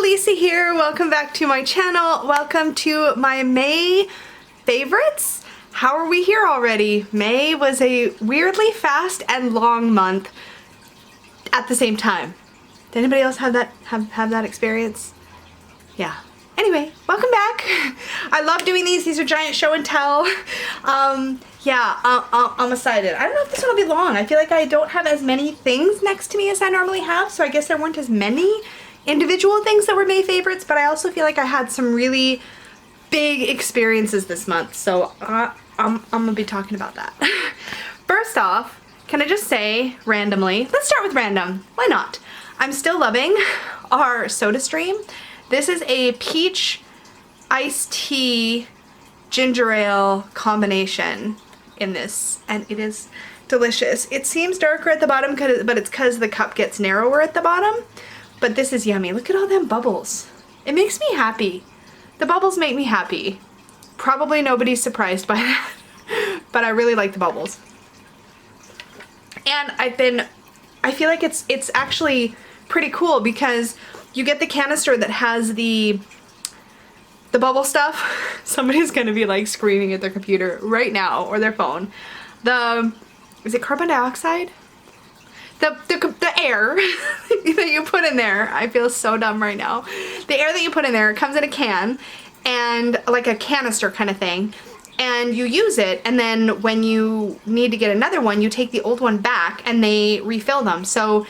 Lisa here. Welcome back to my channel. Welcome to my May favorites. How are we here already? May was a weirdly fast and long month at the same time. Did anybody else have that experience? Yeah. Anyway, welcome back. I love doing these. These are giant show and tell. Yeah, I'm excited. I don't know if this one will be long. I feel like I don't have as many things next to me as I normally have, so I guess there weren't as many individual things that were May favorites, but I also feel like I had some really big experiences this month, so I'm gonna be talking about that. First off, can I just say randomly, let's start with random, why not? I'm still loving our soda stream. This is a peach iced tea ginger ale combination in this, and it is delicious. It seems darker at the bottom, but it's because the cup gets narrower at the bottom. But this is yummy. Look at all them bubbles. It makes me happy. The bubbles make me happy. Probably nobody's surprised by that, but I really like the bubbles. And I feel like it's actually pretty cool because you get the canister that has the bubble stuff. Somebody's gonna be like screaming at their computer right now or their phone. Is it carbon dioxide? The air that you put in there, I feel so dumb right now. The air that you put in there comes in a can and like a canister kind of thing, and you use it, and then when you need to get another one, you take the old one back and they refill them. So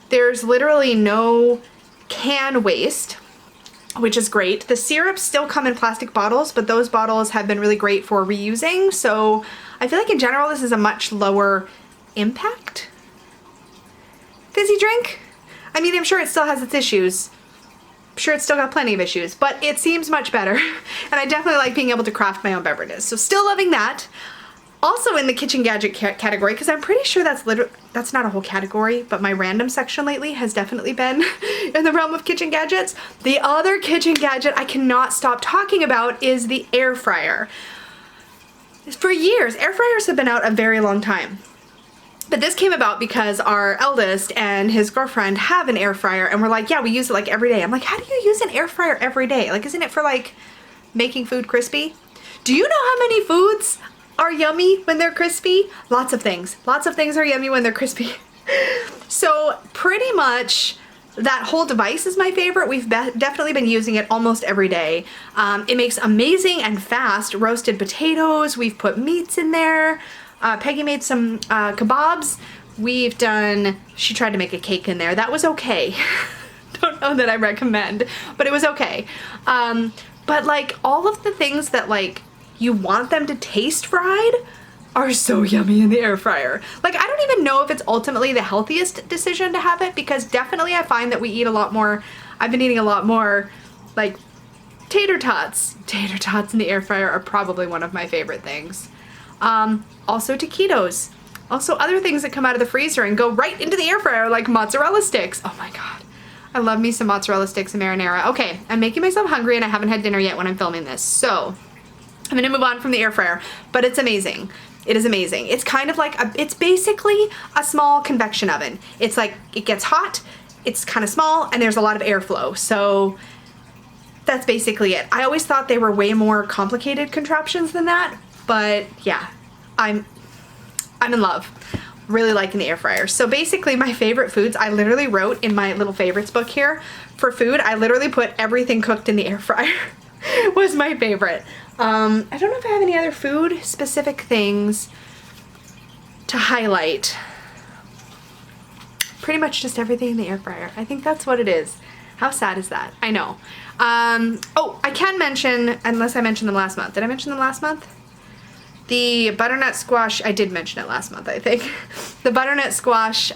there's literally no can waste, which is great. The syrups still come in plastic bottles, but those bottles have been really great for reusing. So I feel like in general this is a much lower impact fizzy drink. I mean, I'm sure it still has its issues. I'm sure it's still got plenty of issues, but it seems much better. And I definitely like being able to craft my own beverages. So still loving that. Also in the kitchen gadget category, because I'm pretty sure that's not a whole category, but my random section lately has definitely been in the realm of kitchen gadgets. The other kitchen gadget I cannot stop talking about is the air fryer. For years, air fryers have been out a very long time. But this came about because our eldest and his girlfriend have an air fryer, and we're like, yeah, we use it like every day. I'm like, how do you use an air fryer every day? Like, isn't it for like making food crispy? Do you know how many foods are yummy when they're crispy? Lots of things. Lots of things are yummy when they're crispy. So pretty much that whole device is my favorite. We've definitely been using it almost every day. It makes amazing and fast roasted potatoes. We've put meats in there. Peggy made some kebabs. She tried to make a cake in there. That was okay. Don't know that I recommend, but it was okay. But like all of the things that like you want them to taste fried are so yummy in the air fryer. Like I don't even know if it's ultimately the healthiest decision to have it, because definitely I find that we eat a lot more, I've been eating a lot more like tater tots. Tater tots in the air fryer are probably one of my favorite things. Also taquitos. Also other things that come out of the freezer and go right into the air fryer, like mozzarella sticks. Oh my god. I love me some mozzarella sticks and marinara. Okay, I'm making myself hungry and I haven't had dinner yet when I'm filming this. So I'm gonna move on from the air fryer, but it's amazing. It is amazing. It's kind of like, it's basically a small convection oven. It's like, it gets hot, it's kind of small, and there's a lot of airflow. So that's basically it. I always thought they were way more complicated contraptions than that, but yeah, I'm in love. Really liking the air fryer. So basically my favorite foods, I literally wrote in my little favorites book here for food, I literally put everything cooked in the air fryer was my favorite. I don't know if I have any other food specific things to highlight. Pretty much just everything in the air fryer. I think that's what it is. How sad is that? I know. Oh, I can mention, unless I mentioned them last month. Did I mention them last month? The butternut squash, I did mention it last month, I think. The butternut squash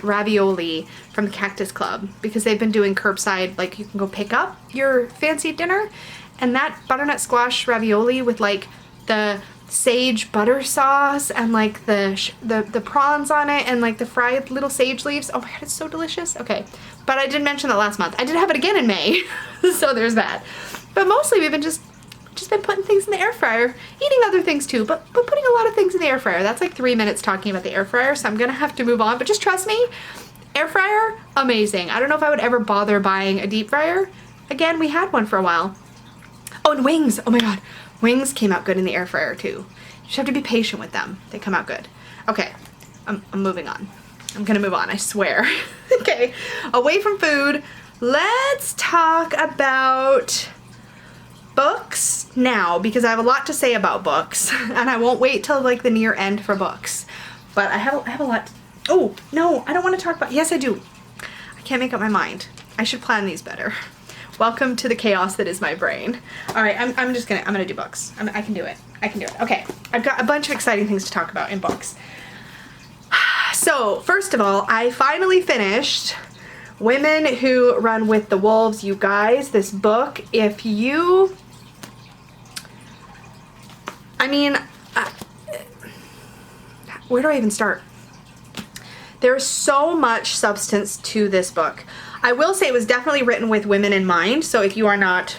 ravioli from the Cactus Club, because they've been doing curbside, like you can go pick up your fancy dinner, and that butternut squash ravioli with like the sage butter sauce and like the prawns on it and like the fried little sage leaves. Oh my god, it's so delicious. Okay, but I did mention that last month. I did have it again in May, so there's that. But mostly we've been just been putting things in the air fryer, eating other things too, but putting a lot of things in the air fryer. That's like 3 minutes talking about the air fryer, so I'm gonna have to move on, but just trust me, Air fryer, amazing. I don't know if I would ever bother buying a deep fryer. Again, we had one for a while. Oh, and wings. Oh my God. Wings came out good in the air fryer too. You just have to be patient with them. They come out good. Okay, I'm moving on. I'm gonna move on, I swear. Okay, away from food, let's talk about books now, because I have a lot to say about books and I won't wait till like the near end for books. But I have a lot. Oh, no, I don't want to talk about, yes I do. I can't make up my mind. I should plan these better. Welcome to the chaos that is my brain. All right, I'm gonna do books. I can do it. I can do it. Okay, I've got a bunch of exciting things to talk about in books. So, first of all, I finally finished Women Who Run with the Wolves. You guys, this book, if you, I mean, where do I even start? There's so much substance to this book. I will say it was definitely written with women in mind, so if you are not,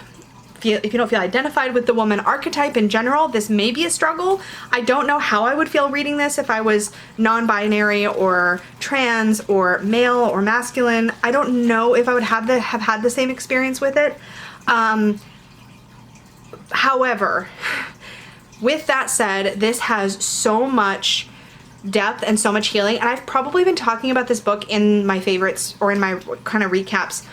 if you don't feel identified with the woman archetype in general, this may be a struggle. I don't know how I would feel reading this if I was non-binary or trans or male or masculine. I don't know if I would have had the same experience with it. However, with that said, this has so much depth and so much healing, and I've probably been talking about this book in my favorites or in my kind of recaps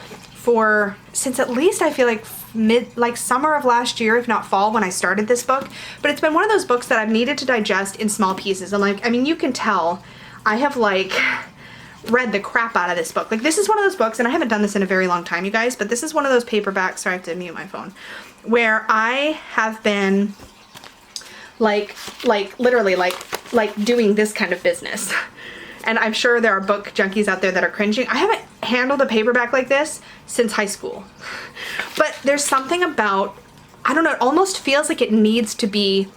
since at least I feel like summer of last year, if not fall, when I started this book. But it's been one of those books that I've needed to digest in small pieces. And like, I mean, you can tell I have like read the crap out of this book. Like, this is one of those books, and I haven't done this in a very long time, you guys, but this is one of those paperbacks, sorry, I have to mute my phone, where I have been like literally like doing this kind of business. And I'm sure there are book junkies out there that are cringing. I haven't handled a paperback like this since high school. But there's something about, I don't know, it almost feels like it needs to be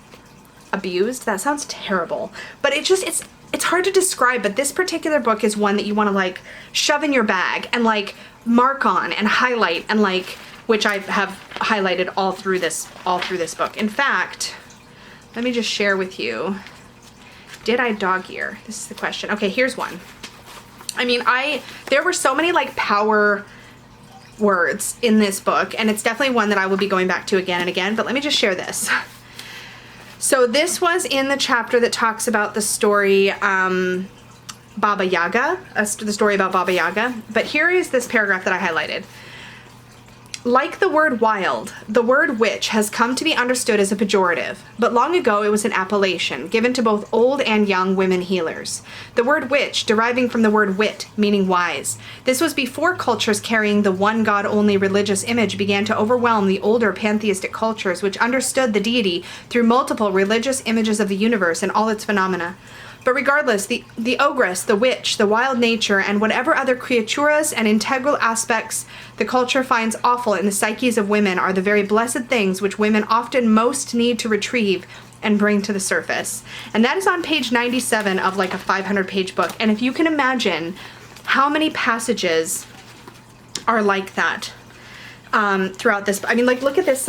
abused. That sounds terrible. But it's hard to describe, but this particular book is one that you want to like shove in your bag and like mark on and highlight, and like, which I have highlighted all through this book. In fact, let me just share with you. Did I dog ear? This is the question. Okay, here's one. I mean, there were so many like power words in this book, and it's definitely one that I will be going back to again and again, but let me just share this. So this was in the chapter that talks about the story Baba Yaga, the story about Baba Yaga, but here is this paragraph that I highlighted. Like the word wild, the word witch has come to be understood as a pejorative, but long ago it was an appellation given to both old and young women healers. The word witch deriving from the word wit, meaning wise. This was before cultures carrying the one God only religious image began to overwhelm the older pantheistic cultures which understood the deity through multiple religious images of the universe and all its phenomena. But regardless, the ogress, the witch, the wild nature, and whatever other creaturas and integral aspects the culture finds awful in the psyches of women are the very blessed things which women often most need to retrieve and bring to the surface. And that is on page 97 of like a 500-page book. And if you can imagine how many passages are like that throughout this, I mean, like, look at this.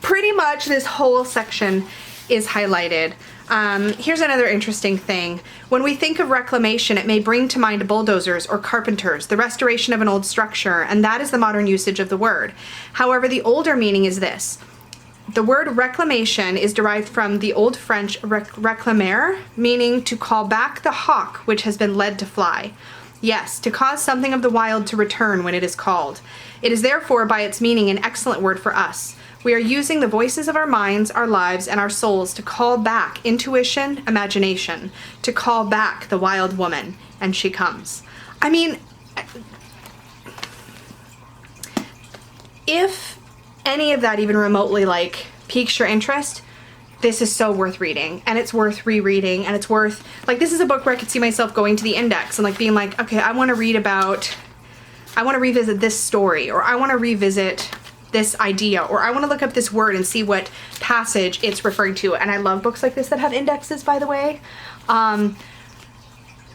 Pretty much this whole section is highlighted. Here's another interesting thing. When we think of reclamation, it may bring to mind bulldozers or carpenters, the restoration of an old structure, and that is the modern usage of the word. However, the older meaning is this. The word reclamation is derived from the Old French réclamer, meaning to call back the hawk which has been led to fly. Yes, to cause something of the wild to return when it is called. It is therefore, by its meaning, an excellent word for us. We are using the voices of our minds, our lives, and our souls to call back intuition, imagination, to call back the wild woman, and she comes. I mean, if any of that even remotely like piques your interest, this is so worth reading, and it's worth rereading, and it's worth, like, this is a book where I could see myself going to the index and like being like, okay, I want to revisit this story, or I want to revisit this idea, or I want to look up this word and see what passage it's referring to. And I love books like this that have indexes, by the way. But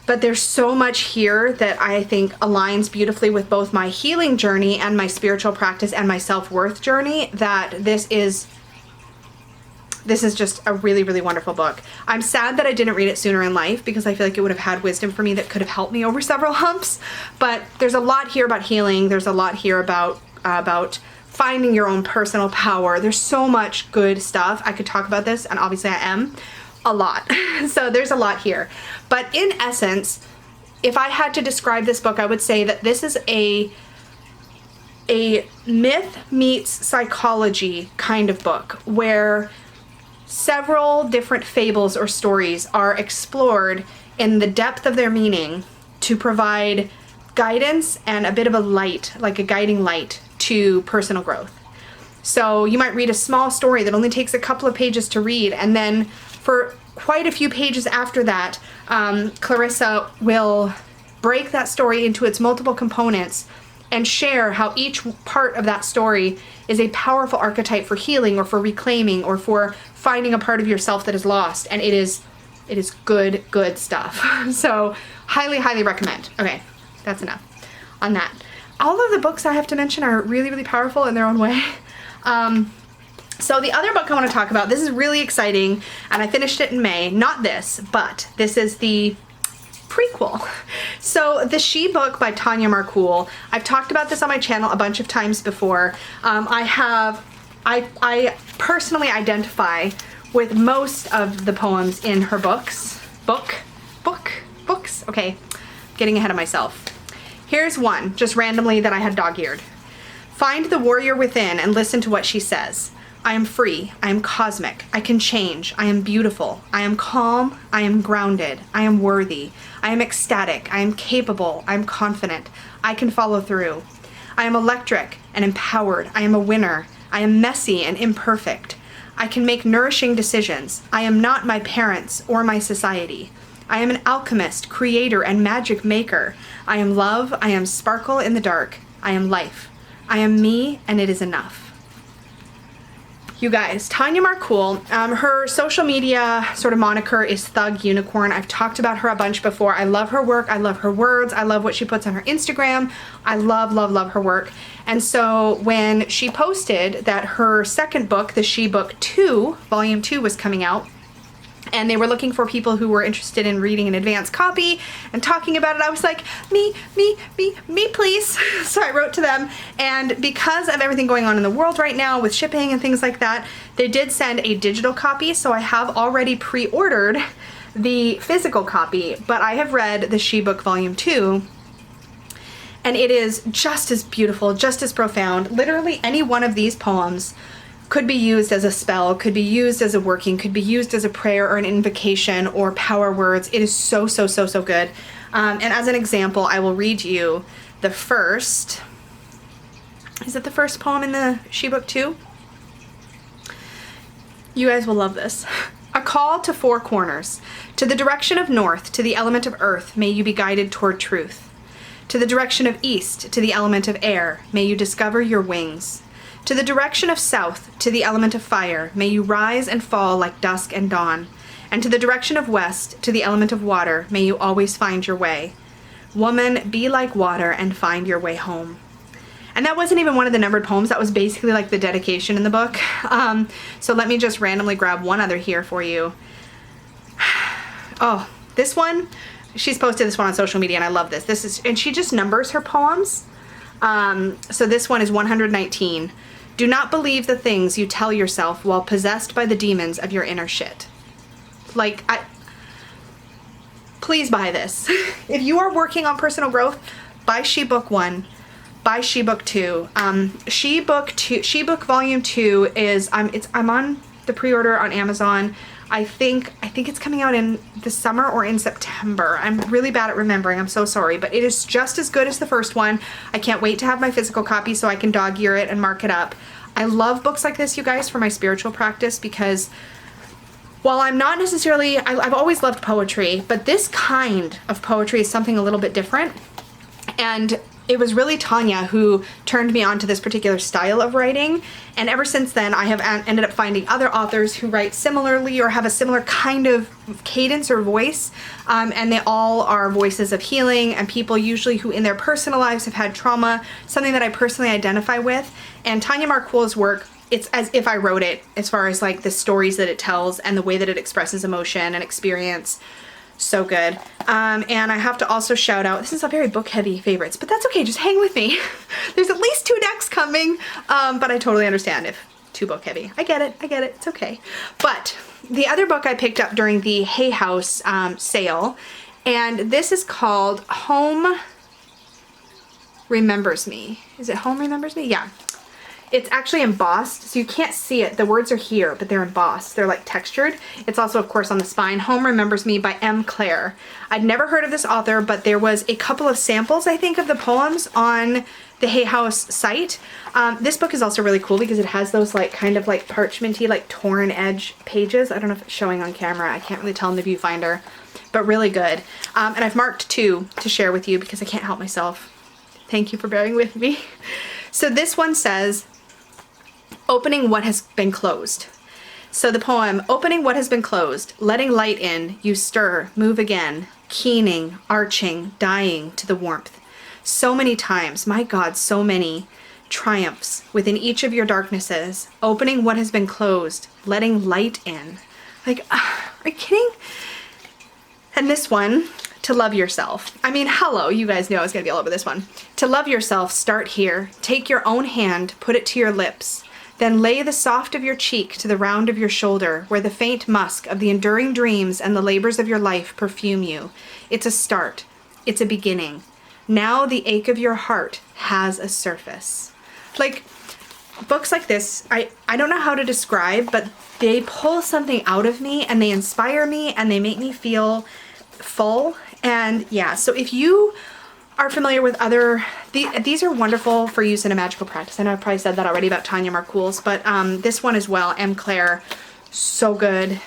there's so much here that I think aligns beautifully with both my healing journey and my spiritual practice and my self-worth journey, that this is this is just a really, really wonderful book. I'm sad that I didn't read it sooner in life because I feel like it would have had wisdom for me that could have helped me over several humps. But there's a lot here about healing. There's a lot here about finding your own personal power. There's so much good stuff. I could talk about this, and obviously I am a lot. So there's a lot here. But in essence, if I had to describe this book, I would say that this is a myth meets psychology kind of book where several different fables or stories are explored in the depth of their meaning to provide guidance and a bit of a light, like a guiding light to personal growth. So you might read a small story that only takes a couple of pages to read, and then for quite a few pages after that, Clarissa will break that story into its multiple components and share how each part of that story is a powerful archetype for healing or for reclaiming or for finding a part of yourself that is lost. And it is good stuff. So highly, highly recommend. Okay, that's enough on that. All of the books I have to mention are really, really powerful in their own way. So the other book I want to talk about, this is really exciting, and I finished it in May. Not this, but this is the prequel. So the She Book by Tanya Marcool. I've talked about this on my channel a bunch of times before. I personally identify with most of the poems in her books. Books? Okay, getting ahead of myself. Here's one, just randomly, that I had dog-eared. Find the warrior within and listen to what she says. I am free. I am cosmic. I can change. I am beautiful. I am calm. I am grounded. I am worthy. I am ecstatic. I am capable. I am confident. I can follow through. I am electric and empowered. I am a winner. I am messy and imperfect. I can make nourishing decisions. I am not my parents or my society. I am an alchemist, creator, and magic maker. I am love. I am sparkle in the dark. I am life. I am me, and it is enough. You guys, Tanya Marcool, her social media sort of moniker is Thug Unicorn. I've talked about her a bunch before. I love her work. I love her words. I love what she puts on her Instagram. I love, love, love her work. And so when she posted that her second book, The She Book 2, Volume 2 was coming out, and they were looking for people who were interested in reading an advanced copy and talking about it, I was like, me, please. So I wrote to them, and because of everything going on in the world right now with shipping and things like that, they did send a digital copy, so I have already pre-ordered the physical copy, but I have read the She Book Volume 2, and it is just as beautiful, just as profound. Literally any one of these poems could be used as a spell, could be used as a working, could be used as a prayer or an invocation or power words. It is so, so, so, so good. And as an example, I will read you the first, is it the first poem in the She Book 2? You guys will love this. A call to four corners. To the direction of north, to the element of earth, may you be guided toward truth. To the direction of east, to the element of air, may you discover your wings. To the direction of south, to the element of fire, may you rise and fall like dusk and dawn. And to the direction of west, to the element of water, may you always find your way. Woman, be like water and find your way home. And that wasn't even one of the numbered poems. That was basically like the dedication in the book. So let me just randomly grab one other here for you. Oh, this one, she's posted this one on social media, and I love this. And she just numbers her poems. So this one is 119. Do not believe the things you tell yourself while possessed by the demons of your inner shit. Like, please buy this. If you are working on personal growth, buy She Book 1, buy She Book 2. She Book Volume 2 is, I'm on the pre-order on Amazon. I think it's coming out in the summer or in September. I'm really bad at remembering. I'm so sorry, but it is just as good as the first one. I can't wait to have my physical copy so I can dog-ear it and mark it up. I love books like this, you guys, for my spiritual practice, because while I'm not necessarily, I've always loved poetry, but this kind of poetry is something a little bit different. And it was really Tanya who turned me on to this particular style of writing, and ever since then I have ended up finding other authors who write similarly or have a similar kind of cadence or voice, and they all are voices of healing and people usually who in their personal lives have had trauma, something that I personally identify with. And Tanya Marquoul's work, it's as if I wrote it, as far as like the stories that it tells and the way that it expresses emotion and experience. So good. And I have to also shout out, this is a very book heavy favorites, but that's okay, just hang with me. There's at least 2 decks coming, but I totally understand if too book heavy. I get it, it's okay. But the other book I picked up during the Hay House sale, and this is called Home Remembers Me. Is it Home Remembers Me? Yeah. It's actually embossed, so you can't see it. The words are here, but they're embossed. They're like textured. It's also, of course, on the spine. Home Remembers Me by M. Claire. I'd never heard of this author, but there was a couple of samples, I think, of the poems on the Hay House site. This book is also really cool because it has those like kind of like parchmenty, like torn edge pages. I don't know if it's showing on camera. I can't really tell in the viewfinder, but really good. And I've marked 2 to share with you because I can't help myself. Thank you for bearing with me. So this one says, opening what has been closed. So the poem, opening what has been closed, letting light in, you stir, move again, keening, arching, dying to the warmth. So many times, my God, so many triumphs within each of your darknesses, opening what has been closed, letting light in. Like, are you kidding? And this one, to love yourself. I mean, hello, you guys know I was gonna be all over this one. To love yourself, start here. Take your own hand, put it to your lips. Then lay the soft of your cheek to the round of your shoulder, where the faint musk of the enduring dreams and the labors of your life perfume you. It's a start. It's a beginning. Now the ache of your heart has a surface. Like, books like this, I don't know how to describe, but they pull something out of me and they inspire me and they make me feel full. And yeah, so if you are familiar with other, these are wonderful for use in a magical practice. I know I've probably said that already about Tanya Marquoul's, but this one as well, M. Claire, so good.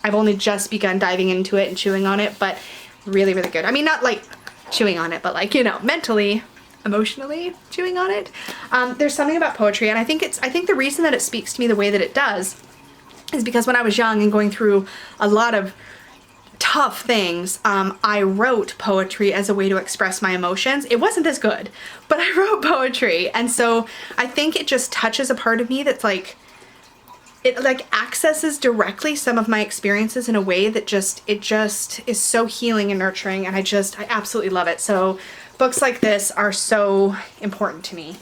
I've only just begun diving into it and chewing on it, but really, really good. I mean, not like chewing on it, but like, you know, mentally, emotionally chewing on it. There's something about poetry, and I think the reason that it speaks to me the way that it does is because when I was young and going through a lot of tough things, I wrote poetry as a way to express my emotions. It wasn't this good, but I wrote poetry, and so I think it just touches a part of me that's like, it like accesses directly some of my experiences in a way that it just is so healing and nurturing, and I absolutely love it. So books like this are so important to me.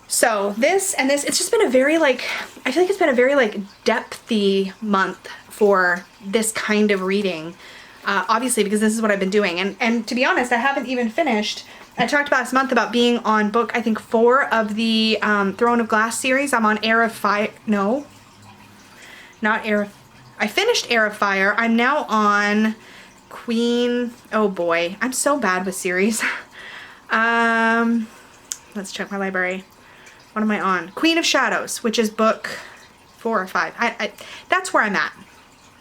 So this, it's just been a very like, I feel like it's been a very like depthy month for this kind of reading, obviously because this is what I've been doing. And to be honest, I haven't even finished. I talked last month about being on book, I think 4 of the Throne of Glass series. I'm on Heir of Fire, no, not Heir of, I finished Heir of Fire. I'm now on Queen, oh boy, I'm so bad with series. Let's check my library. What am I on? Queen of Shadows, which is book 4 or 5. That's where I'm at.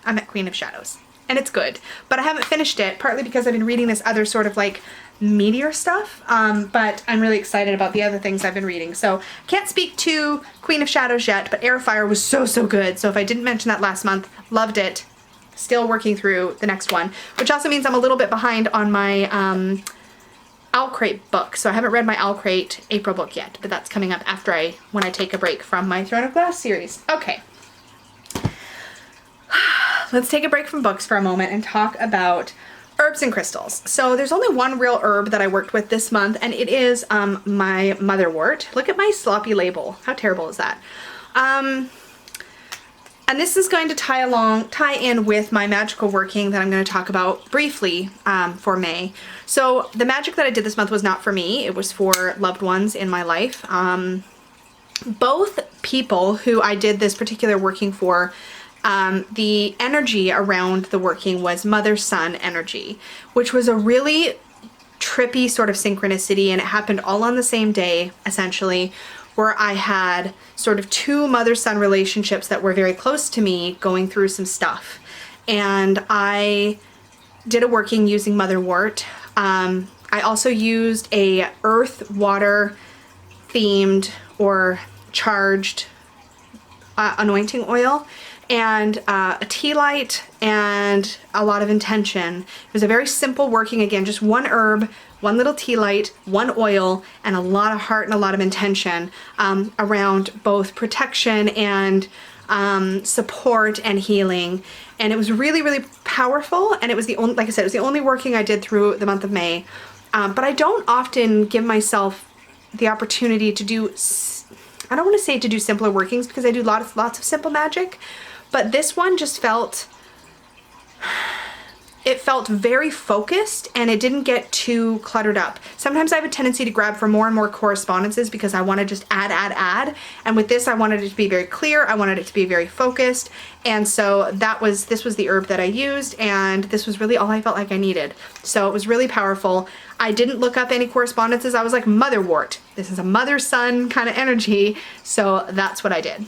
I'm at Queen of Shadows, and it's good, but I haven't finished it, partly because I've been reading this other sort of like meatier stuff, but I'm really excited about the other things I've been reading. So can't speak to Queen of Shadows yet, but Heir of Fire was so good. So if I didn't mention that last month, loved it. Still working through the next one, which also means I'm a little bit behind on my Owlcrate book. So I haven't read my Owlcrate April book yet, but that's coming up after when I take a break from my Throne of Glass series. Okay. Let's take a break from books for a moment and talk about herbs and crystals. So there's only one real herb that I worked with this month, and it is my motherwort. Look at my sloppy label. How terrible is that? And this is going to tie in with my magical working that I'm going to talk about briefly for May. So the magic that I did this month was not for me. It was for loved ones in my life. Both people who I did this particular working for, the energy around the working was mother-son energy, which was a really trippy sort of synchronicity, and it happened all on the same day, essentially, where I had sort of 2 mother-son relationships that were very close to me going through some stuff. And I did a working using motherwort. I also used a earth water themed or charged anointing oil, and a tea light, and a lot of intention. It was a very simple working, again, just one herb, one little tea light, one oil, and a lot of heart and a lot of intention around both protection and support and healing. And it was really, really powerful, and it was the only, like I said, it was the only working I did through the month of May. But I don't often give myself the opportunity to do, I don't want to say to do simpler workings, because I do lots of simple magic, but this one just felt, it felt very focused, and it didn't get too cluttered up. Sometimes I have a tendency to grab for more and more correspondences because I want to just add. And with this, I wanted it to be very clear. I wanted it to be very focused. And so this was the herb that I used, and this was really all I felt like I needed. So it was really powerful. I didn't look up any correspondences. I was like, motherwort. This is a mother-son kind of energy. So that's what I did.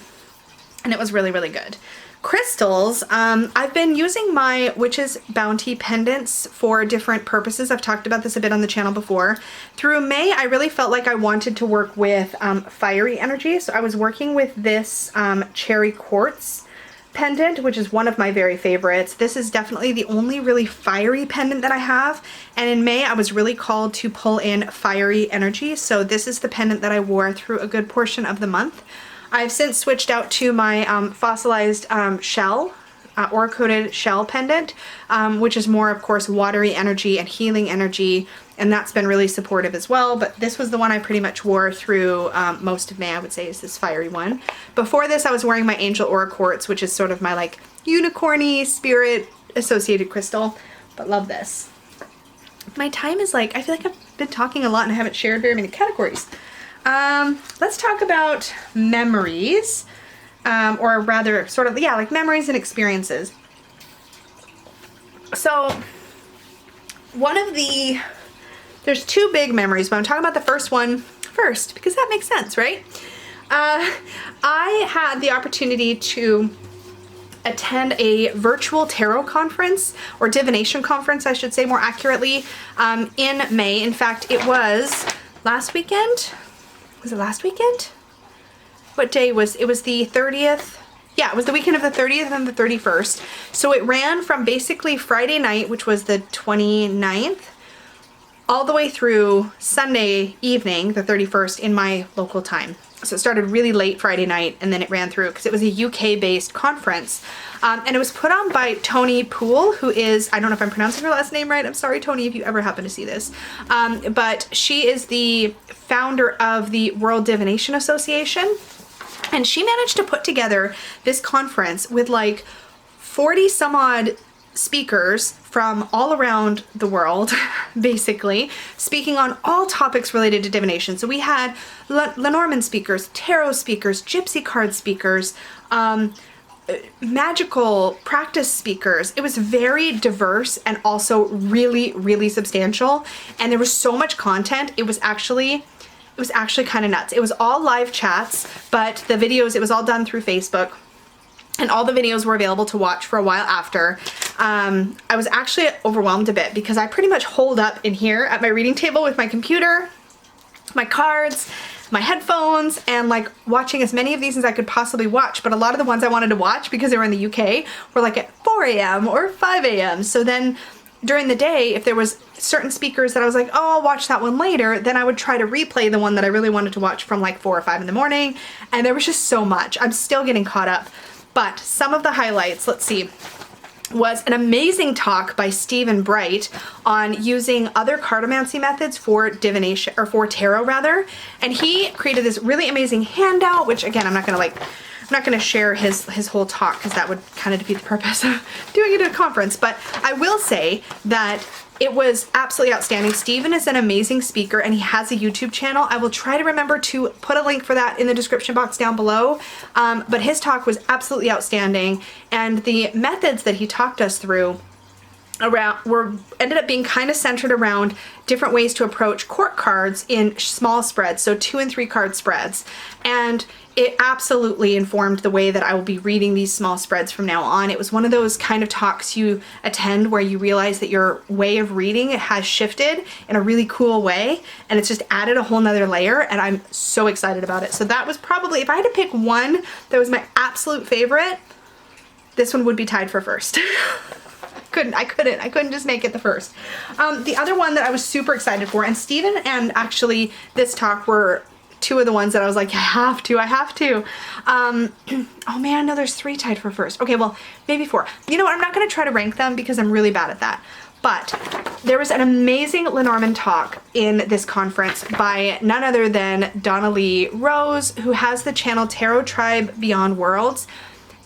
And it was really, really good. Crystals, I've been using my Witch's Bounty pendants for different purposes. I've talked about this a bit on the channel before. Through May, I really felt like I wanted to work with fiery energy. So I was working with this cherry quartz pendant, which is one of my very favorites. This is definitely the only really fiery pendant that I have. And in May, I was really called to pull in fiery energy. So this is the pendant that I wore through a good portion of the month. I've since switched out to my fossilized shell, aura-coated shell pendant, which is more, of course, watery energy and healing energy, and that's been really supportive as well. But this was the one I pretty much wore through most of May, I would say, is this fiery one. Before this, I was wearing my Angel Aura Quartz, which is sort of my like unicorny spirit associated crystal, but love this. My time is like, I feel like I've been talking a lot and I haven't shared very many categories. Let's talk about memories, or rather sort of, yeah, like memories and experiences. So there's two big memories, but I'm talking about the first one first because that makes sense, right? I had the opportunity to attend a virtual tarot conference, or divination conference, I should say more accurately, in May. In fact, it was last weekend. Was it last weekend? What day was it? Was the 30th? Yeah, it was the weekend of the 30th and the 31st. So it ran from basically Friday night, which was the 29th, all the way through Sunday evening, the 31st, in my local time. So it started really late Friday night, and then it ran through because it was a UK-based conference. And it was put on by Tony Poole, who is, I don't know if I'm pronouncing her last name right. I'm sorry, Tony, if you ever happen to see this. But she is the founder of the World Divination Association. And she managed to put together this conference with like 40 some odd speakers from all around the world, basically, speaking on all topics related to divination. So we had Lenormand speakers, tarot speakers, gypsy card speakers, magical practice speakers. It was very diverse and also really, really substantial. And there was so much content. It was actually kind of nuts. It was all live chats, but the videos, it was all done through Facebook. And all the videos were available to watch for a while after. I was actually overwhelmed a bit because I pretty much holed up in here at my reading table with my computer, my cards, my headphones, and like watching as many of these as I could possibly watch. But a lot of the ones I wanted to watch because they were in the UK were like at 4 a.m. or 5 a.m. So then during the day, if there was certain speakers that I was like, oh, I'll watch that one later, then I would try to replay the one that I really wanted to watch from like 4 or 5 in the morning. And there was just so much. I'm still getting caught up. But some of the highlights, let's see, was an amazing talk by Stephen Bright on using other cartomancy methods for divination, or for tarot rather. And he created this really amazing handout, which again, I'm not gonna share his whole talk because that would kind of defeat the purpose of doing it at a conference. But I will say that it was absolutely outstanding. Stephen is an amazing speaker and he has a YouTube channel. I will try to remember to put a link for that in the description box down below. But his talk was absolutely outstanding. And the methods that he talked us through ended up being kind of centered around different ways to approach court cards in small spreads, so 2 and 3 card spreads. And it absolutely informed the way that I will be reading these small spreads from now on. It was one of those kind of talks you attend where you realize that your way of reading has shifted in a really cool way, and it's just added a whole nother layer, and I'm so excited about it. So that was probably, if I had to pick one that was my absolute favorite, this one would be tied for first. I couldn't just make it the first. The other one that I was super excited for, and Steven and actually this talk were two of the ones that I was like, I have to. Oh man, no, there's 3 tied for first. Okay, well, maybe 4. You know what, I'm not gonna try to rank them because I'm really bad at that. But there was an amazing Lenormand talk in this conference by none other than Donna Lee Rose, who has the channel Tarot Tribe Beyond Worlds.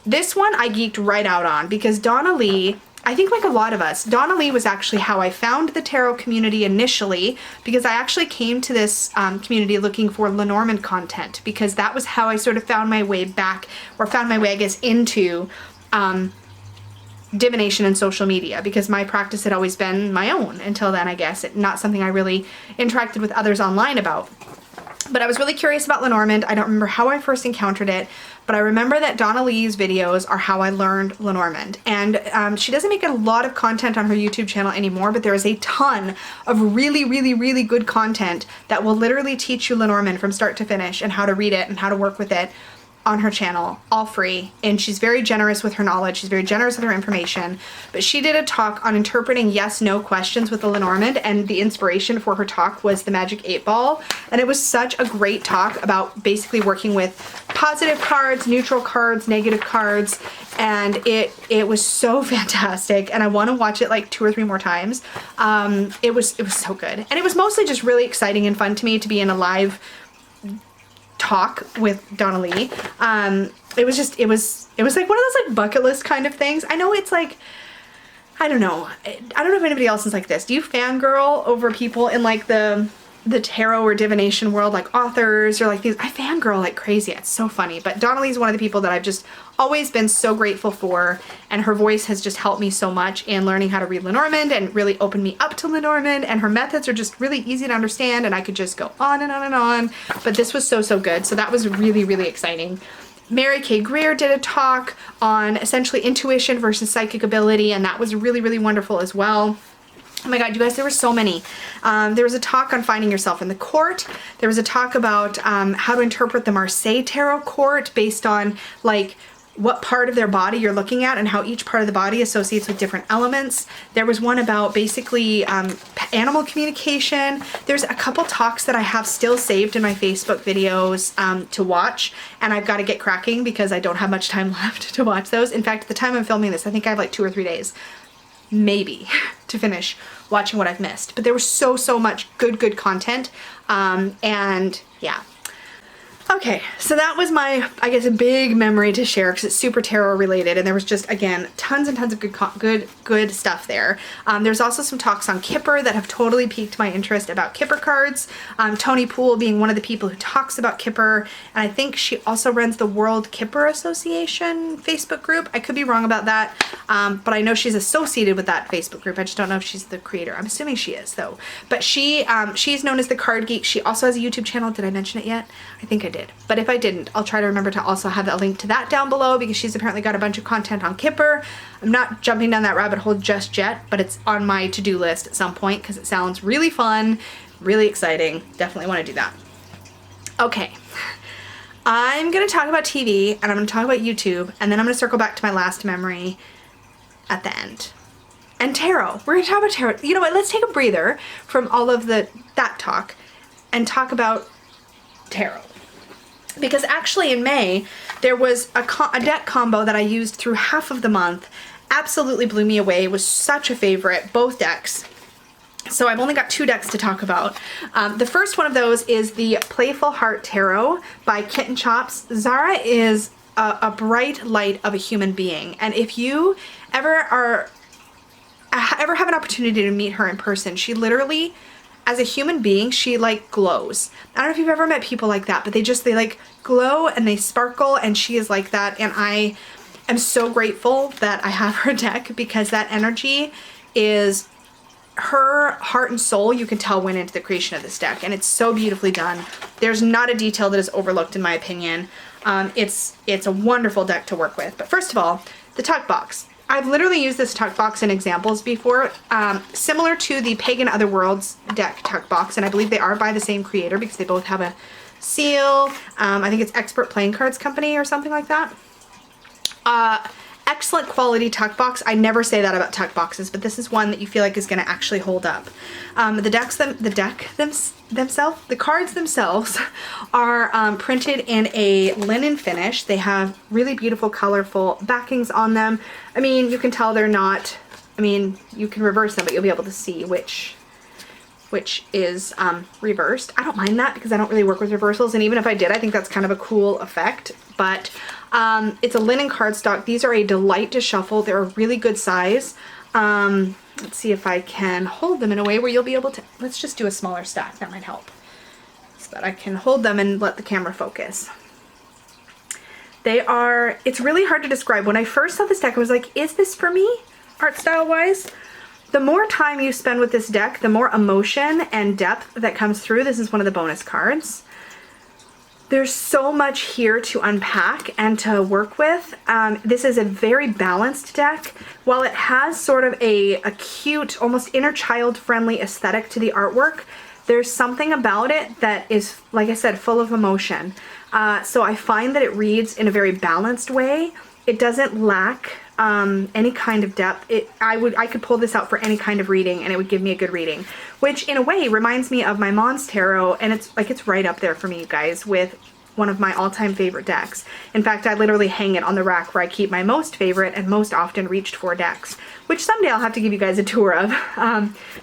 This one I geeked right out on because Donna Lee, I think like a lot of us, Donna Lee was actually how I found the tarot community initially, because I actually came to this community looking for Lenormand content, because that was how I sort of found my way back, or found my way, I guess, into divination and social media, because my practice had always been my own until then, I guess. Not something I really interacted with others online about. But I was really curious about Lenormand. I don't remember how I first encountered it, but I remember that Donna Lee's videos are how I learned Lenormand. And she doesn't make a lot of content on her YouTube channel anymore, but there is a ton of really, really, really good content that will literally teach you Lenormand from start to finish, and how to read it and how to work with it on her channel, all free. And she's very generous with her knowledge, she's very generous with her information. But she did a talk on interpreting yes/no questions with the Lenormand, and the inspiration for her talk was the Magic 8 Ball. And it was such a great talk about basically working with positive cards, neutral cards, negative cards, and it was so fantastic, and I want to watch it like 2 or 3 more times. It was so good, and it was mostly just really exciting and fun to me to be in a live talk with Donna Lee. It was like one of those like bucket list kind of things. I know it's like, I don't know if anybody else is like this. Do you fangirl over people in like the tarot or divination world, like authors or like these? I fangirl like crazy. It's so funny. But Donna Lee's one of the people that I've just always been so grateful for, and her voice has just helped me so much in learning how to read Lenormand and really opened me up to Lenormand, and her methods are just really easy to understand, and I could just go on and on and on. But this was so good. So that was really, really exciting. Mary Kay Greer did a talk on essentially intuition versus psychic ability, and that was really, really wonderful as well. Oh my god, you guys, there were so many. There was a talk on finding yourself in the court. There was a talk about how to interpret the Marseille Tarot court based on like what part of their body you're looking at and how each part of the body associates with different elements. There was one about basically animal communication. There's a couple talks that I have still saved in my Facebook videos to watch, and I've got to get cracking because I don't have much time left to watch those. In fact, at the time I'm filming this, I think I have like 2 or 3 days maybe to finish watching what I've missed. But there was so much good content, and yeah. Okay, so that was my, I guess, a big memory to share because it's super tarot related, and there was just, again, tons and tons of good stuff there. There's also some talks on Kipper that have totally piqued my interest about Kipper cards. Tony Poole being one of the people who talks about Kipper, and I think she also runs the World Kipper Association Facebook group. I could be wrong about that, but I know she's associated with that Facebook group. I just don't know if she's the creator. I'm assuming she is, though. But she's known as the Card Geek. She also has a YouTube channel. Did I mention it yet? I think I did. But if I didn't, I'll try to remember to also have a link to that down below, because she's apparently got a bunch of content on Kipper. I'm not jumping down that rabbit hole just yet, but it's on my to-do list at some point because it sounds really fun, really exciting. Definitely want to do that. Okay. I'm going to talk about TV, and I'm going to talk about YouTube, and then I'm going to circle back to my last memory at the end. And tarot. We're going to talk about tarot. You know what? Let's take a breather from all of that talk and talk about tarot. Because actually in May, there was a deck combo that I used through half of the month. Absolutely blew me away. It was such a favorite, both decks. So I've only got 2 decks to talk about. The first one of those is the Playful Heart Tarot by Kitten Chops. Zara is a bright light of a human being. And if you ever have an opportunity to meet her in person, she literally, as a human being, she like glows. I don't know if you've ever met people like that, but they like glow and they sparkle, and she is like that. And I am so grateful that I have her deck, because that energy is her heart and soul, you can tell, went into the creation of this deck, and it's so beautifully done. There's not a detail that is overlooked in my opinion. It's a wonderful deck to work with. But first of all, the tuck box. I've literally used this tuck box in examples before, similar to the Pagan Otherworlds deck tuck box, and I believe they are by the same creator because they both have a seal. I think it's Expert Playing Cards Company or something like that. Excellent quality tuck box. I never say that about tuck boxes, but this is one that you feel like is going to actually hold up. The cards themselves are printed in a linen finish. They have really beautiful, colorful backings on them. I mean, you can tell they're not, I mean, you can reverse them, but you'll be able to see which is reversed. I don't mind that because I don't really work with reversals, and even if I did, I think that's kind of a cool effect. But it's a linen cardstock. These are a delight to shuffle. They're a really good size. Let's see if I can hold them in a way where you'll be able to, let's just do a smaller stack, that might help, so that I can hold them and let the camera focus. They are, it's really hard to describe. When I first saw this deck, I was like, is this for me, art style wise? The more time you spend with this deck, the more emotion and depth that comes through. This is one of the bonus cards. There's so much here to unpack and to work with. This is a very balanced deck. While it has sort of a cute, almost inner child friendly aesthetic to the artwork, there's something about it that is, like I said, full of emotion. So I find that it reads in a very balanced way. It doesn't lack any kind of depth. I could pull this out for any kind of reading and it would give me a good reading, which in a way reminds me of my Mom's Tarot, and it's right up there for me, you guys, with one of my all-time favorite decks. In fact, I literally hang it on the rack where I keep my most favorite and most often reached for decks, which someday I'll have to give you guys a tour of.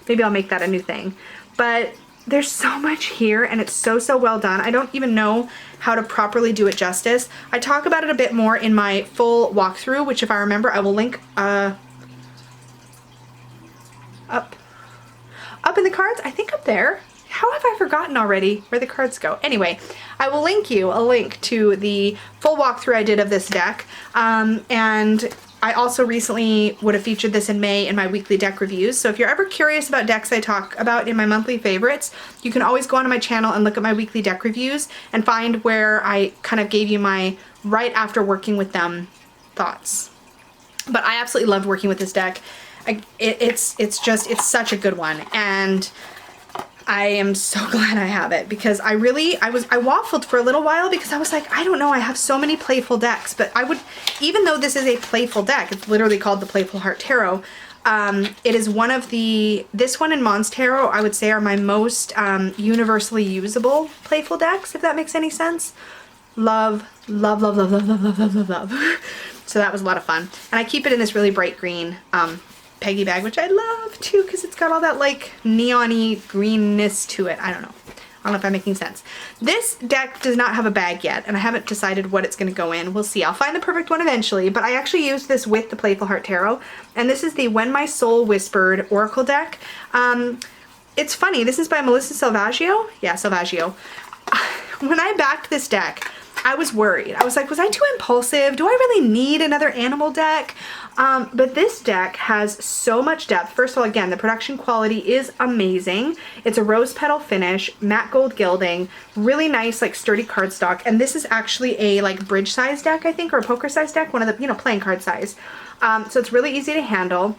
Maybe I'll make that a new thing. But there's so much here and it's so well done. I don't even know how to properly do it justice. I talk about it a bit more in my full walkthrough, which if I remember, I will link up in the cards. I think up there. How have I forgotten already where the cards go? Anyway, I will link you a link to the full walkthrough I did of this deck. And I also recently would have featured this in May in my weekly deck reviews. So if you're ever curious about decks I talk about in my monthly favorites, you can always go onto my channel and look at my weekly deck reviews and find where I kind of gave you my right after working with them thoughts. But I absolutely loved working with this deck. It's such a good one, and I am so glad I have it because I waffled for a little while because I was like, I don't know, I have so many playful decks, but even though this is a playful deck, it's literally called the Playful Heart Tarot, it is one of this one and Mom's Tarot, I would say, are my most universally usable playful decks, if that makes any sense. Love. So that was a lot of fun. And I keep it in this really bright green Peggy bag, which I love too because it's got all that like neon-y greenness to it. I don't know if I'm making sense. This deck does not have a bag yet, and I haven't decided what it's going to go in. We'll see. I'll find the perfect one eventually, but I actually used this with the Playful Heart Tarot, and this is the When My Soul Whispered Oracle deck. It's funny. This is by Melissa Salvaggio. Yeah, Salvaggio. When I backed this deck, I was worried. I was like, was I too impulsive? Do I really need another animal deck? But this deck has so much depth. First of all, again, the production quality is amazing. It's a rose petal finish, matte gold gilding, really nice, like sturdy cardstock. And this is actually a like bridge size deck, I think, or a poker size deck, one of the, playing card size. So it's really easy to handle.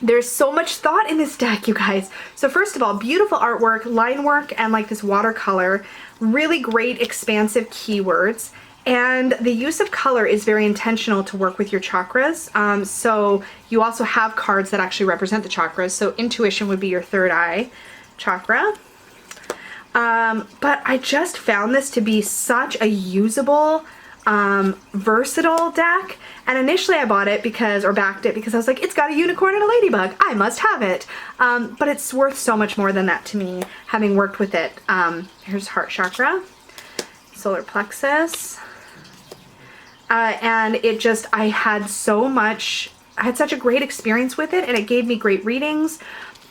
There's so much thought in this deck, you guys. So first of all, beautiful artwork, line work, and like this watercolor, really great expansive keywords. And the use of color is very intentional to work with your chakras. So you also have cards that actually represent the chakras. So intuition would be your third eye chakra. But I just found this to be such a usable, versatile deck. And initially I bought it backed it because I was like, it's got a unicorn and a ladybug. I must have it. But it's worth so much more than that to me, having worked with it. Here's heart chakra, solar plexus. And I had such a great experience with it, and it gave me great readings.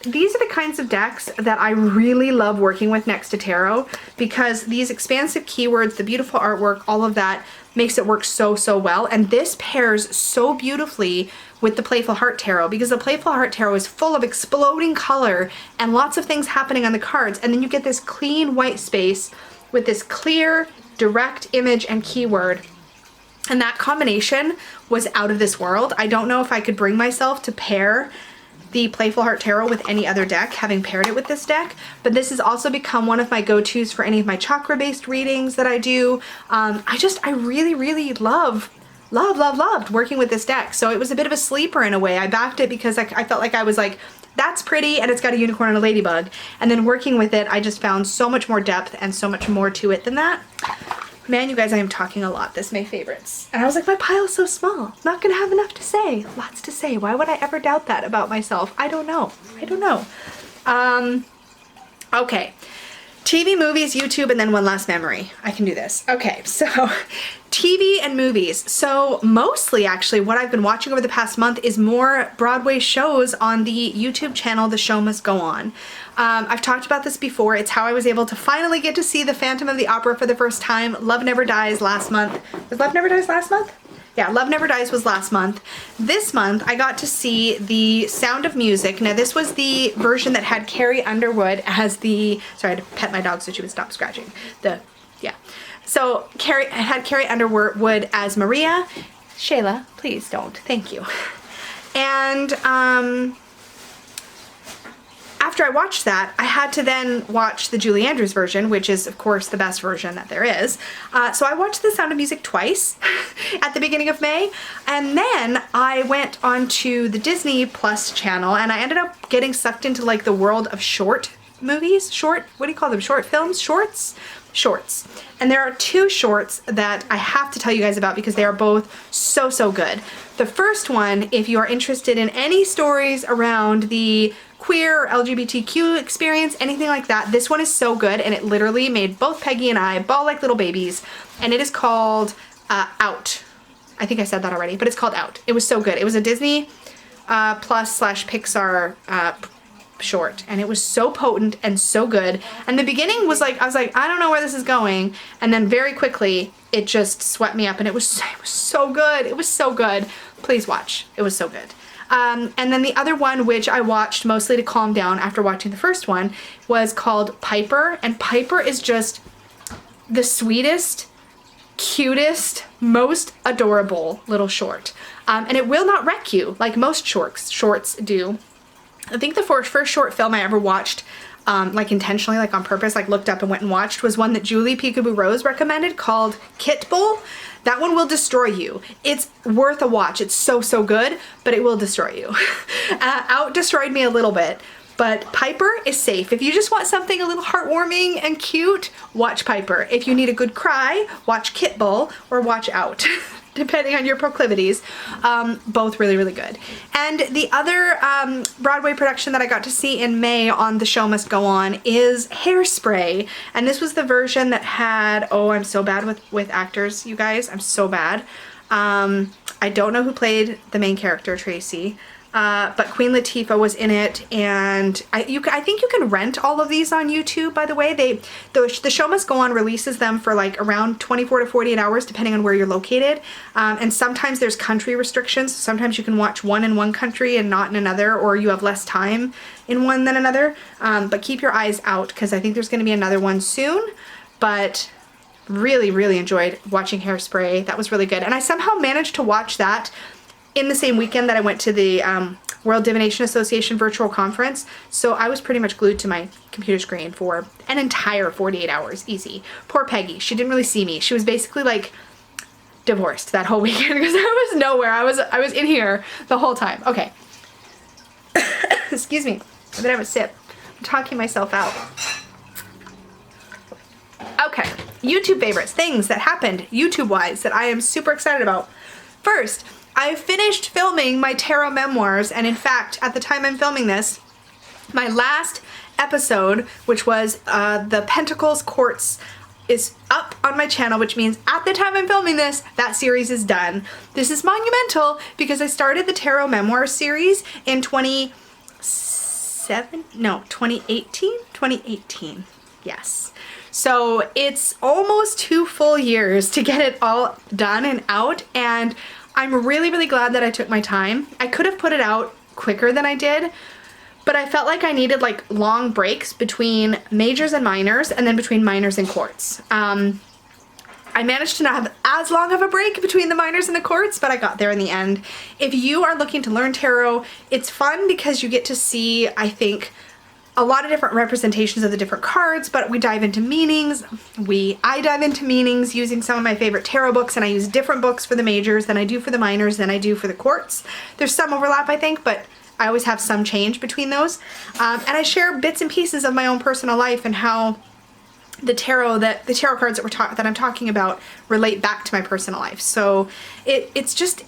these are the kinds of decks that I really love working with next to tarot, because these expansive keywords, the beautiful artwork, all of that makes it work so, so well. And this pairs so beautifully with the Playful Heart Tarot, because the Playful Heart Tarot is full of exploding color and lots of things happening on the cards. And then you get this clean white space with this clear, direct image and keyword. And that combination was out of this world. I don't know if I could bring myself to pair the Playful Heart Tarot with any other deck, having paired it with this deck, but this has also become one of my go-tos for any of my chakra-based readings that I do. I really loved working with this deck. So it was a bit of a sleeper in a way. I backed it because I felt like I was like, that's pretty, and it's got a unicorn and a ladybug. And then working with it, I just found so much more depth and so much more to it than that. Man, you guys, I am talking a lot. This May favorites. And I was like, my pile's so small. Not gonna have enough to say. Lots to say. Why would I ever doubt that about myself? I don't know. I don't know. Okay. TV, movies, YouTube, and then one last memory. I can do this. Okay, so TV and movies. So mostly actually what I've been watching over the past month is more Broadway shows on the YouTube channel The Show Must Go On. I've talked about this before. It's how I was able to finally get to see the Phantom of the Opera for the first time. Love Never Dies last month. Was Love Never Dies last month? Yeah, Love Never Dies was last month. This month, I got to see The Sound of Music. Now, this was the version that had Carrie Underwood as the... Sorry, I had to pet my dog so she would stop scratching. Yeah. So, it had Carrie Underwood as Maria. Shayla, please don't. Thank you. And, after I watched that, I had to then watch the Julie Andrews version, which is, of course, the best version that there is. So I watched The Sound of Music twice at the beginning of May, and then I went onto the Disney Plus channel, and I ended up getting sucked into, like, the world of short movies. What do you call them? Short films? Shorts? Shorts. And there are two shorts that I have to tell you guys about because they are both so, so good. The first one, if you are interested in any stories around the queer or LGBTQ experience, anything like that, this one is so good, and it literally made both Peggy and I bawl like little babies, and it is called Out. I think I said that already, but it's called Out. It was so good. It was a Disney Plus / Pixar short, and it was so potent and so good. And the beginning was like, I was like, I don't know where this is going, and then very quickly it just swept me up, and it was so good. It was so good. Please watch. It was so good. And then the other one, which I watched mostly to calm down after watching the first one, was called Piper. And Piper is just the sweetest, cutest, most adorable little short. And it will not wreck you like most shorts do. I think the first short film I ever watched, like intentionally, like on purpose, like looked up and went and watched, was one that Julie Peekaboo Rose recommended called Kit Bull. That one will destroy you. It's worth a watch. It's so, so good, but it will destroy you. Out destroyed me a little bit, but Piper is safe. If you just want something a little heartwarming and cute, watch Piper. If you need a good cry, watch Kit Bull or watch Out. Depending on your proclivities. Both really, really good. And the other Broadway production that I got to see in May on The Show Must Go On is Hairspray. And this was the version that had, oh, I'm so bad with actors, you guys. I'm so bad. I don't know who played the main character, Tracy. But Queen Latifah was in it, and I think you can rent all of these on YouTube, by the way. The Show Must Go On releases them for like around 24 to 48 hours, depending on where you're located. And sometimes there's country restrictions. Sometimes you can watch one in one country and not in another, or you have less time in one than another. But keep your eyes out, because I think there's going to be another one soon. But really, really enjoyed watching Hairspray. That was really good. And I somehow managed to watch that in the same weekend that I went to the World Divination Association virtual conference. So I was pretty much glued to my computer screen for an entire 48 hours, easy. Poor Peggy, she didn't really see me. She was basically like divorced that whole weekend because I was nowhere. I was in here the whole time. Okay. Excuse me, I better have a sip. I'm talking myself out. Okay, YouTube favorites, things that happened YouTube-wise that I am super excited about. First, I finished filming my tarot memoirs, and in fact, at the time I'm filming this, my last episode, which was the Pentacles Quartz, is up on my channel, which means at the time I'm filming this, that series is done. This is monumental because I started the tarot memoir series in 2016, 2018? 2018, yes. So it's almost 2 full years to get it all done and out, and I'm really, really glad that I took my time. I could have put it out quicker than I did, but I felt like I needed like long breaks between majors and minors, and then between minors and quarts. I managed to not have as long of a break between the minors and the quarts, but I got there in the end. If you are looking to learn tarot, it's fun because you get to see, I think, a lot of different representations of the different cards, but we dive into meanings. I dive into meanings using some of my favorite tarot books, and I use different books for the majors than I do for the minors than I do for the quarts. There's some overlap, I think, but I always have some change between those. And I share bits and pieces of my own personal life and how the tarot cards that I'm talking about relate back to my personal life. So it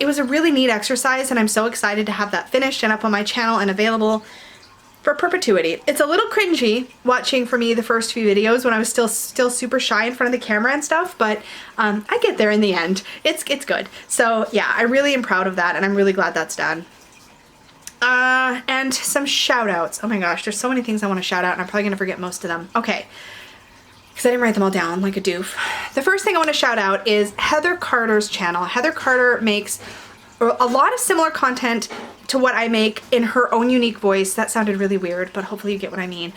was a really neat exercise, and I'm so excited to have that finished and up on my channel and available for perpetuity. It's a little cringy watching for me the first few videos when I was still super shy in front of the camera and stuff, but I get there in the end. It's good. So yeah, I really am proud of that, and I'm really glad that's done. And some shout outs. Oh my gosh, there's so many things I want to shout out, and I'm probably gonna forget most of them. Okay. Because I didn't write them all down like a doof. The first thing I want to shout out is Heather Carter's channel. Heather Carter makes a lot of similar content to what I make in her own unique voice. That sounded really weird, but hopefully you get what I mean.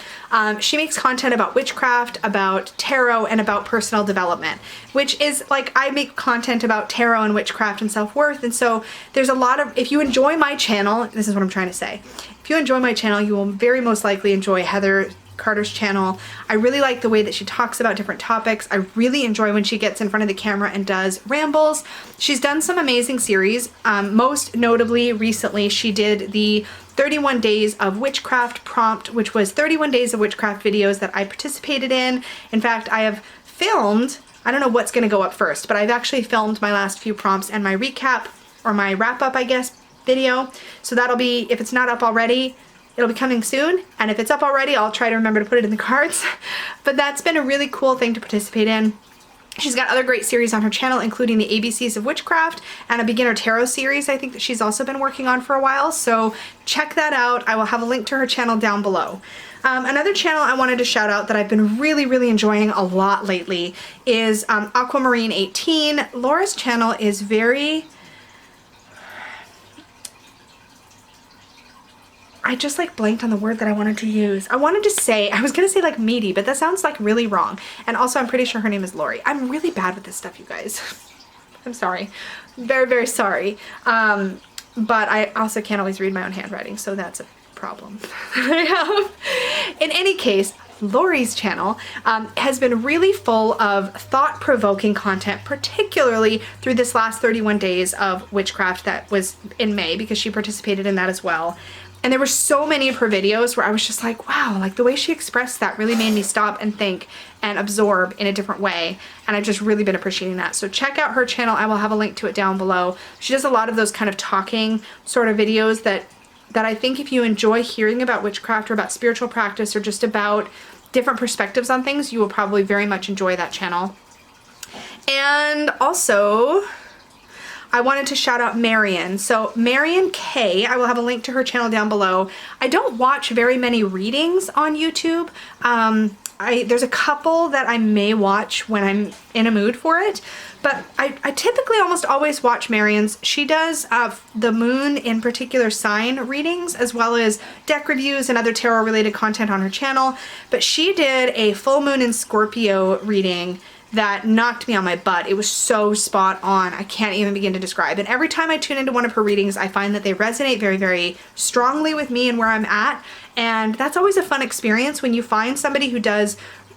She makes content about witchcraft, about tarot, and about personal development, which is like, I make content about tarot and witchcraft and self-worth, and so there's a lot of, if you enjoy my channel, this is what I'm trying to say, if you enjoy my channel, you will very most likely enjoy Heather Carter's channel. I really like the way that she talks about different topics. I really enjoy when she gets in front of the camera and does rambles. She's done some amazing series. Most notably, recently, she did the 31 Days of Witchcraft prompt, which was 31 Days of Witchcraft videos that I participated in. In fact, I have filmed, I don't know what's going to go up first, but I've actually filmed my last few prompts and my recap, or my wrap-up, I guess, video. So that'll be, if it's not up already, it'll be coming soon, and if it's up already, I'll try to remember to put it in the cards. But that's been a really cool thing to participate in. She's got other great series on her channel, including the ABCs of Witchcraft and a beginner tarot series I think that she's also been working on for a while, so check that out. I will have a link to her channel down below. Another channel I wanted to shout out that I've been really, really enjoying a lot lately is Aquamarine18. Laura's channel is very... I just like blanked on the word that I wanted to use. I was gonna say like meaty, but that sounds like really wrong. And also I'm pretty sure her name is Lori. I'm really bad with this stuff, you guys. I'm sorry. Very, very sorry. But I also can't always read my own handwriting, so that's a problem that I have. In any case, Lori's channel has been really full of thought-provoking content, particularly through this last 31 days of witchcraft that was in May, because she participated in that as well. And there were so many of her videos where I was just like, wow, like the way she expressed that really made me stop and think and absorb in a different way. And I've just really been appreciating that. So check out her channel. I will have a link to it down below. She does a lot of those kind of talking sort of videos that I think if you enjoy hearing about witchcraft or about spiritual practice or just about different perspectives on things, you will probably very much enjoy that channel. And also, I wanted to shout out Marion. So Marion K, I will have a link to her channel down below. I don't watch very many readings on YouTube. There's a couple that I may watch when I'm in a mood for it, but I typically almost always watch Marion's. She does the moon in particular sign readings, as well as deck reviews and other tarot related content on her channel. But she did a full moon in Scorpio reading that knocked me on my butt. It was so spot on. I can't even begin to describe. And every time I tune into one of her readings, I find that they resonate very, very strongly with me and where I'm at. And that's always a fun experience when you find somebody who does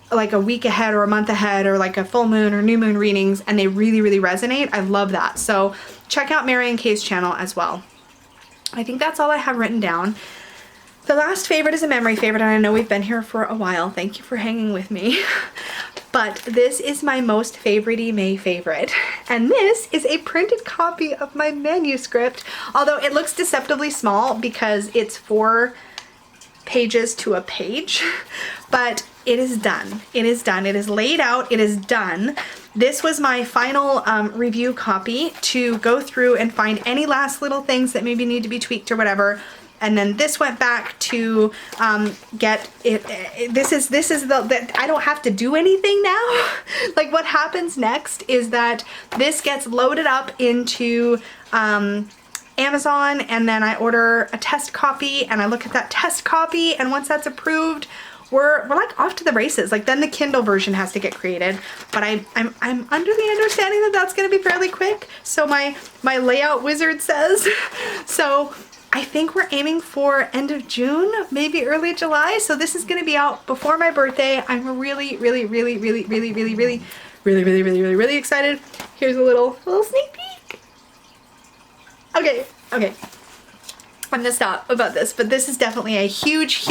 like a week ahead or a month ahead or like a full moon or new moon readings and they really, really resonate. I love that. So check out Marion K's channel as well. I think that's all I have written down. The last favorite is a memory favorite, and I know we've been here for a while. Thank you for hanging with me. But this is my most favorite-y May favorite. And this is a printed copy of my manuscript, although it looks deceptively small because it's 4 pages to a page. But it is done. It is done. It is laid out. It is done. This was my final review copy to go through and find any last little things that maybe need to be tweaked or whatever. and then this went back to get it. This is the I don't have to do anything now. Like what happens next is that this gets loaded up into Amazon, and then I order a test copy and I look at that test copy, and once that's approved, we're like off to the races. Like then the Kindle version has to get created, but I'm under the understanding that that's gonna be fairly quick. So my layout wizard says. So I think we're aiming for end of June, maybe early July. So this is gonna be out before my birthday. I'm really excited. Here's a little sneak peek. Okay. I'm gonna stop about this, but this is definitely a huge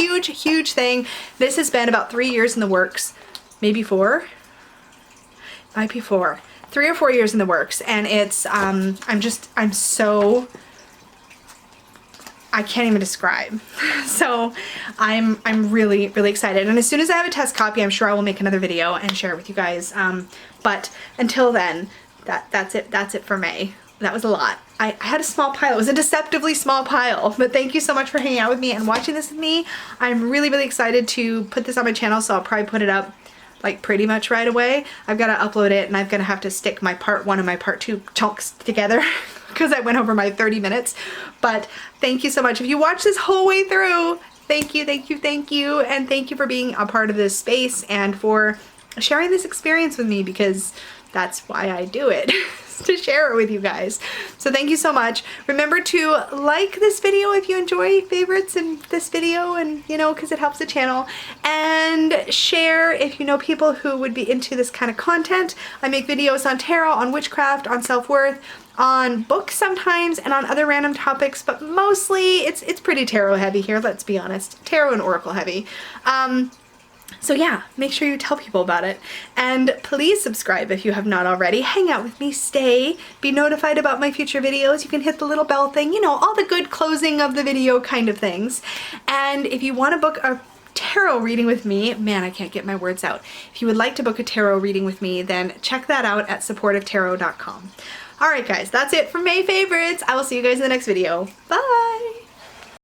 thing. This has been about 3 years in the works, maybe 4. Might be 4. 3 or 4 years in the works, and it's I'm so, I can't even describe. So I'm really excited, and as soon as I have a test copy, I'm sure I will make another video and share it with you guys. But until then, that's it for May. That was a lot. I had a small pile. It was a deceptively small pile, but thank you so much for hanging out with me and watching this with me. I'm really excited to put this on my channel, so I'll probably put it up like pretty much right away. I've got to upload it, and I'm gonna have to stick my part 1 and my part 2 chunks together because I went over my 30 minutes. But thank you so much. If you watched this whole way through, thank you, and thank you for being a part of this space and for sharing this experience with me, because that's why I do it. To share it with you guys. So thank you so much. Remember to like this video if you enjoy favorites in this video, and you know, because it helps the channel, and share if you know people who would be into this kind of content. I make videos on tarot, on witchcraft, on self-worth, on books sometimes, and on other random topics, but mostly it's pretty tarot heavy here, let's be honest. Tarot and oracle heavy. So yeah, make sure you tell people about it. And please subscribe if you have not already. Hang out with me, stay, be notified about my future videos. You can hit the little bell thing, you know, all the good closing of the video kind of things. And if you want to book a tarot reading with me, man, I can't get my words out. If you would like to book a tarot reading with me, then check that out at supportivetarot.com. Alright guys, that's it for May favorites. I will see you guys in the next video. Bye!